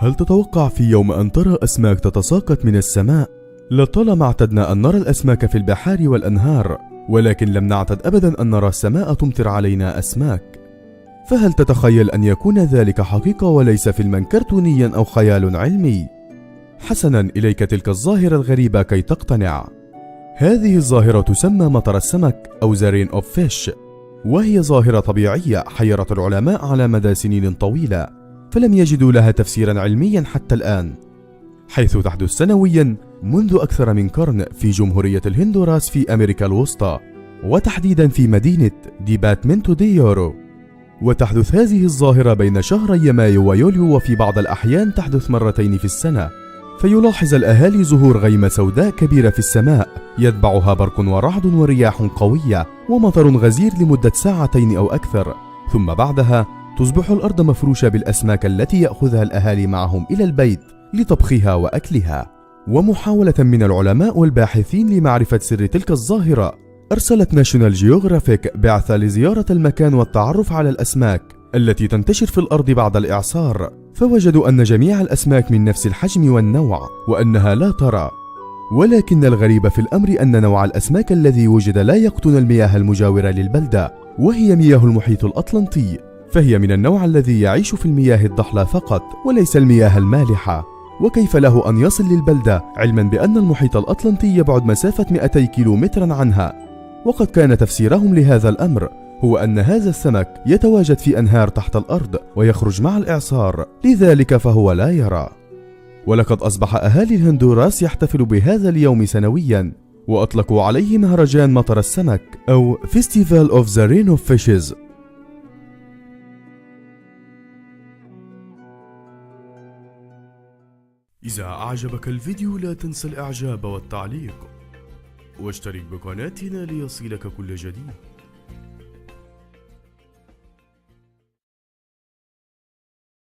هل تتوقع في يوم أن ترى أسماك تتساقط من السماء؟ لطالما اعتدنا أن نرى الأسماك في البحار والأنهار، ولكن لم نعتد أبدا أن نرى السماء تمطر علينا أسماك. فهل تتخيل أن يكون ذلك حقيقة وليس فيلما كرتونيا أو خيال علمي؟ حسنا، إليك تلك الظاهرة الغريبة كي تقتنع. هذه الظاهرة تسمى مطر السمك أو The Rain of Fish، وهي ظاهرة طبيعية حيرت العلماء على مدى سنين طويلة، فلم يجدوا لها تفسيرا علميا حتى الآن، حيث تحدث سنويا منذ أكثر من قرن في جمهورية الهندوراس في أمريكا الوسطى، وتحديدا في مدينة ديبارتمنتو دي يورو. وتحدث هذه الظاهرة بين شهري مايو ويوليو، وفي بعض الأحيان تحدث مرتين في السنة. فيلاحظ الأهالي ظهور غيمة سوداء كبيرة في السماء يتبعها برق ورعد ورياح قوية ومطر غزير لمدة ساعتين أو أكثر، ثم بعدها تصبح الأرض مفروشة بالأسماك التي يأخذها الأهالي معهم إلى البيت لطبخها وأكلها. ومحاولة من العلماء والباحثين لمعرفة سر تلك الظاهرة، أرسلت ناشونال جيوغرافيك بعثة لزيارة المكان والتعرف على الأسماك التي تنتشر في الأرض بعد الإعصار، فوجدوا أن جميع الأسماك من نفس الحجم والنوع وأنها لا ترى. ولكن الغريب في الأمر أن نوع الأسماك الذي وجد لا يقطن المياه المجاورة للبلدة، وهي مياه المحيط الأطلنطي، فهي من النوع الذي يعيش في المياه الضحلة فقط وليس المياه المالحة. وكيف له أن يصل للبلدة علما بأن المحيط الأطلنطي يبعد مسافة 200 كيلومترا عنها؟ وقد كان تفسيرهم لهذا الأمر هو أن هذا السمك يتواجد في أنهار تحت الأرض ويخرج مع الإعصار، لذلك فهو لا يرى. ولقد أصبح أهالي الهندوراس يحتفلوا بهذا اليوم سنويا، وأطلقوا عليه مهرجان مطر السمك أو Festival of the Rain of Fishes. إذا أعجبك الفيديو لا تنسى الإعجاب والتعليق، واشترك بقناتنا ليصلك كل جديد.